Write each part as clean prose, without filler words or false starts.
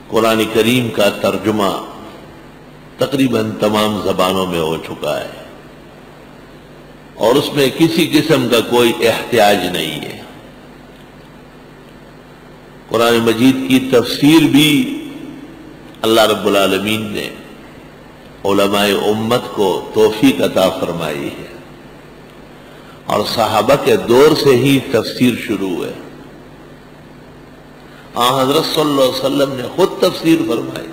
قرآن کریم کا ترجمہ تقریباً تمام زبانوں میں ہو چکا ہے اور اس میں کسی قسم کا کوئی احتیاج نہیں ہے۔ قرآن مجید کی تفسیر بھی اللہ رب العالمین نے علماء امت کو توفیق عطا فرمائی ہے، اور صحابہ کے دور سے ہی تفسیر شروع ہے۔ حضرت صلی اللہ علیہ وسلم نے خود تفسیر فرمائی۔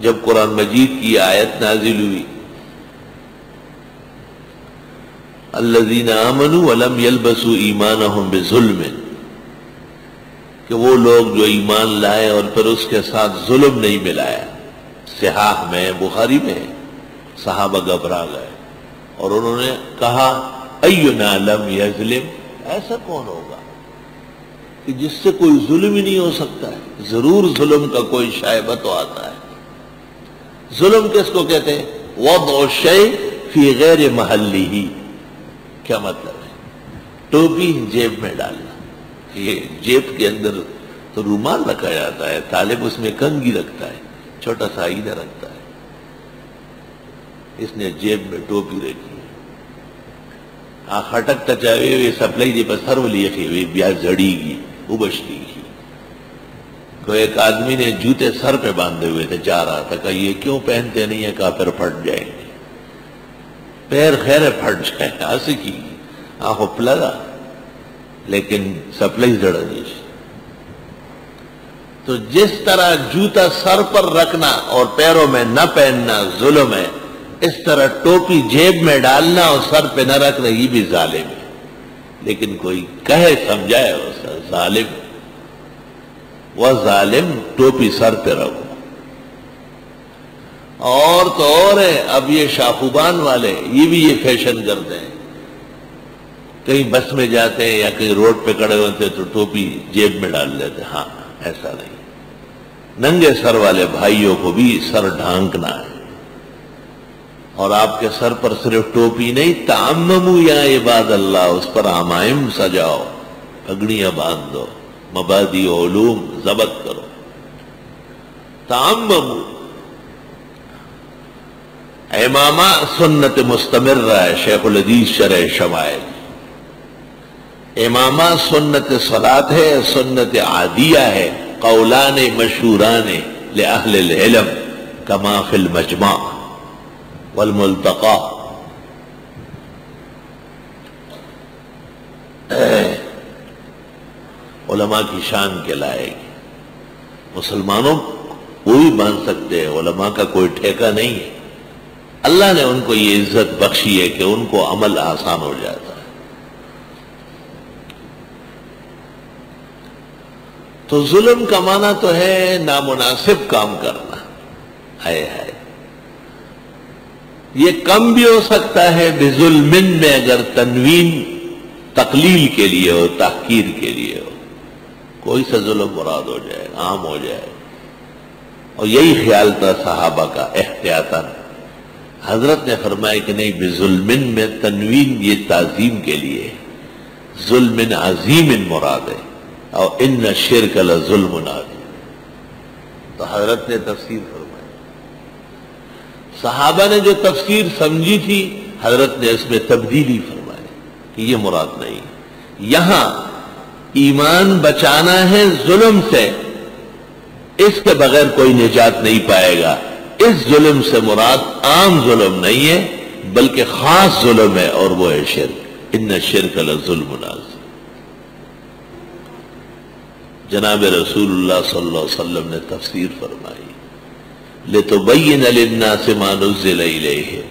جب قرآن مجید کی آیت نازل ہوئی، الذین آمنوا ولم یلبسوا ایمانہم بظلم، کہ وہ لوگ جو ایمان لائے اور پھر اس کے ساتھ ظلم نہیں ملایا۔ صحاح میں، بخاری میں صحابہ گھبرا گئے اور انہوں نے کہا اینا لم یظلم، ایسا کون ہوگا کہ جس سے کوئی ظلم ہی نہیں ہو سکتا ہے؟ ضرور ظلم کا کوئی شائبہ تو آتا ہے۔ ظلم کس کو کہتے ہیں؟ وضع الشیء فی غیر محلہ۔ کیا مطلب ہے؟ ٹوپی جیب میں ڈالنا، یہ جیب کے اندر تو رومال رکھا جاتا ہے، طالب اس میں کنگھی رکھتا ہے، چھوٹا سا آئینہ رکھتا ہے، اس نے جیب میں ٹوپی رکھی، خٹکتا چاہے سپلائی دی پر سر ولی ہوئی بیا جڑی گی ابشتی گی۔ کوئی ایک آدمی نے جوتے سر پہ باندھے ہوئے تھے، جا رہا تھا، کہا یہ کیوں پہنتے نہیں ہے؟ کہا پھر پھٹ جائیں گے، پیر خیر پھٹ جائیں، ہنسی کی آنکھوں پلگا لیکن سپلائی جڑا نہیں۔ تو جس طرح جوتا سر پر رکھنا اور پیروں میں نہ پہننا ظلم ہے، اس طرح ٹوپی جیب میں ڈالنا اور سر پہ نہ رکھنا یہ بھی ظالم ہے۔ لیکن کوئی کہے سمجھائے اسے ظالم، وہ ظالم ٹوپی سر پہ رکھو۔ اور تو اور ہے، اب یہ شاخوبان والے یہ بھی یہ فیشن کرتے ہیں، کہیں بس میں جاتے ہیں یا کہیں روڈ پہ کھڑے ہوتے تو ٹوپی جیب میں ڈال لیتے۔ ہاں، ایسا نہیں، ننگے سر والے بھائیوں کو بھی سر ڈھانکنا ہے، اور آپ کے سر پر صرف ٹوپی نہیں، تعممو یا عباد اللہ، اس پر عمائم سجاؤ، پگڑیاں باندھ دو، مبادی علوم ضبط کرو، تعممو۔ امامہ سنت مستمرہ ہے، شیخ الحدیث شرح شمائل۔ امامہ سنت صلاۃ ہے، سنت عادیہ ہے، قولان مشہوران لأہل العلم کما فی المجمع والملتقى۔ علماء کی شان کے لائق مسلمانوں وہی باندھ سکتے ہیں، علماء کا کوئی ٹھیکہ نہیں ہے۔ اللہ نے ان کو یہ عزت بخشی ہے کہ ان کو عمل آسان ہو جاتا ہے۔ تو ظلم کا معنی تو ہے نامناسب کام کرنا، ہے یہ کم بھی ہو سکتا ہے بظلم میں، اگر تنوین تقلیل کے لیے ہو، تحقیر کے لیے ہو، کوئی سا ظلم مراد ہو جائے، عام ہو جائے۔ اور یہی خیال تھا صحابہ کا احتیاطاً۔ حضرت نے فرمایا کہ نہیں، بظلم میں تنوین یہ تعظیم کے لیے، ظلم عظیم مراد ہے، اور ان الشرک لظلم عظیم۔ تو حضرت نے تفسیر فرمائی، صحابہ نے جو تفسیر سمجھی تھی حضرت نے اس میں تبدیلی فرمائی کہ یہ مراد نہیں، یہاں ایمان بچانا ہے ظلم سے، اس کے بغیر کوئی نجات نہیں پائے گا۔ اس ظلم سے مراد عام ظلم نہیں ہے بلکہ خاص ظلم ہے، اور وہ ہے شرک، ان الشرک لظلم عظیم۔ جناب رسول اللہ صلی اللہ علیہ وسلم نے تفسیر فرمائی، لِتُبَيِّنَ لِلنَّاسِ مَا نُزِّلَ إِلَيْهِ۔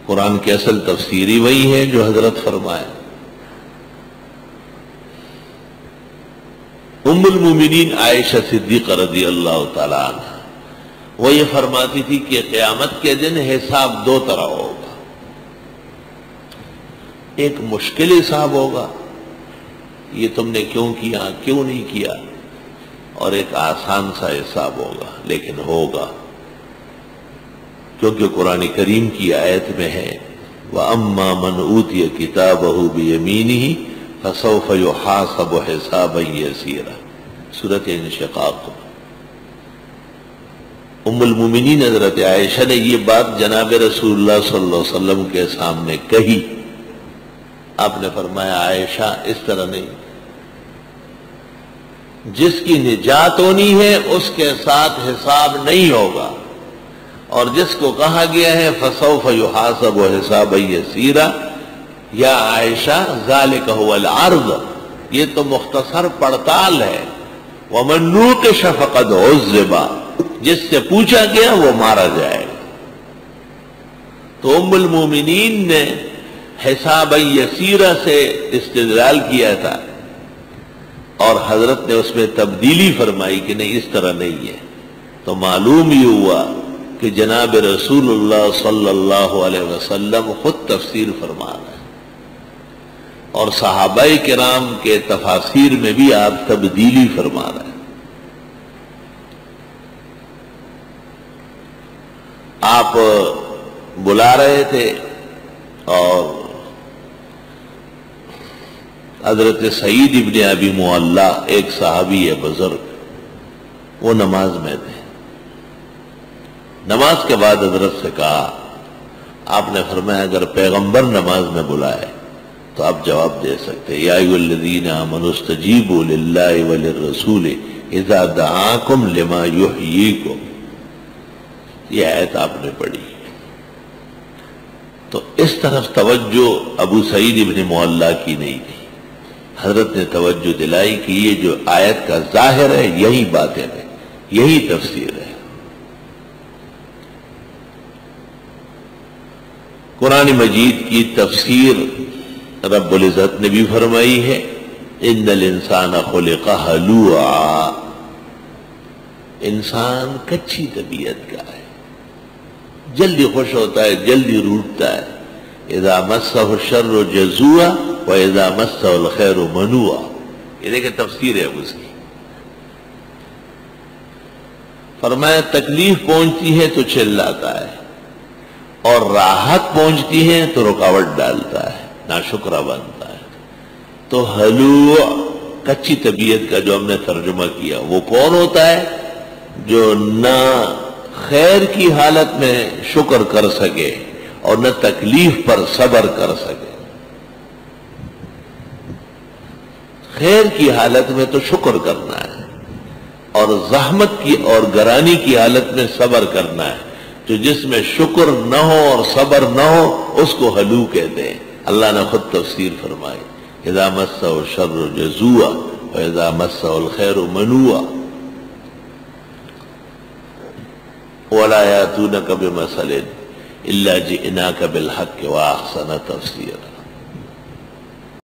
قرآن کی اصل تفسیری وہی ہے جو حضرت فرمایا۔ ام المومنین عائشہ صدیقہ رضی اللہ تعالی عنہ وہ یہ فرماتی تھی کہ قیامت کے دن حساب دو طرح ہوگا، ایک مشکل حساب ہوگا، یہ تم نے کیوں کیا، کیوں نہیں کیا، اور ایک آسان سا حساب ہوگا، لیکن ہوگا، کیونکہ قرآن کریم کی آیت میں ہے وَأَمَّا مَنْ أُوتِيَ كِتَابَهُ بِيَمِينِهِ فسوف يحاسب حسابا يسيرا، سورۃ انشقاق۔ ام المومنین حضرت عائشہ نے یہ بات جناب رسول اللہ صلی اللہ علیہ وسلم کے سامنے کہی۔ آپ نے فرمایا عائشہ اس طرح نہیں، جس کی نجات ہونی ہے اس کے ساتھ حساب نہیں ہوگا، اور جس کو کہا گیا ہے فسوف یحاسب حسابا یسیرا، یا عائشہ ذالک هو العرض، یہ تو مختصر پڑتال ہے، ومن نوقش فقد عذب، جس سے پوچھا گیا وہ مارا جائے گا۔ تو ام المومنین نے حسابا یسیرا سے استدلال کیا تھا، اور حضرت نے اس میں تبدیلی فرمائی کہ نہیں اس طرح نہیں ہے، تو معلوم یہ ہوا کہ جناب رسول اللہ صلی اللہ علیہ وسلم خود تفسیر فرما رہے ہیں، اور صحابہ کرام کے تفاسیر میں بھی آپ تبدیلی فرما رہے ہیں۔ آپ بلا رہے تھے اور حضرت سعید ابن ابی معلہ ایک صحابی ہے بزرگ، وہ نماز میں تھے۔ نماز کے بعد حضرت سے کہا، آپ نے فرمایا اگر پیغمبر نماز میں بلائے تو آپ جواب دے سکتے، یا ایھا الذین آمنوا استجیبوا للہ وللرسول اذا دعاکم لما یحییکم، یہ آیت آپ نے پڑھی۔ تو اس طرف توجہ ابو سعید ابن معلہ کی نہیں تھی، حضرت نے توجہ دلائی کہ یہ جو آیت کا ظاہر ہے یہی باطن ہے، یہی تفسیر ہے۔ قرآن مجید کی تفسیر رب العزت نے بھی فرمائی ہے، ان الانسان خلق ہلوعا، انسان کچی طبیعت کا ہے، جلدی خوش ہوتا ہے جلدی روٹتا ہے، اذا مسہ الشر جزوعا وَإِذَا مَسَّهُ الْخَيْرُ مَنُوعًا، یہ دیکھیں تفسیر ہے اس کی۔ فرمایا تکلیف پہنچتی ہے تو چلاتا ہے، اور راحت پہنچتی ہے تو رکاوٹ ڈالتا ہے، ناشکرہ بنتا ہے۔ تو ہلوع کچی طبیعت کا جو ہم نے ترجمہ کیا، وہ کون ہوتا ہے؟ جو نہ خیر کی حالت میں شکر کر سکے اور نہ تکلیف پر صبر کر سکے۔ خیر کی حالت میں تو شکر کرنا ہے، اور زحمت کی اور گرانی کی حالت میں صبر کرنا ہے۔ جو جس میں شکر نہ ہو اور صبر نہ ہو اس کو ہلوع کہتے ہیں۔ اللہ نے خود تفسیر فرمائی، اذا مسہ الشر جزوعا واذا مسہ الخیر منوعا، ولا یاتونک بمثل الا جئناک بالحق واحسن تفسیرا۔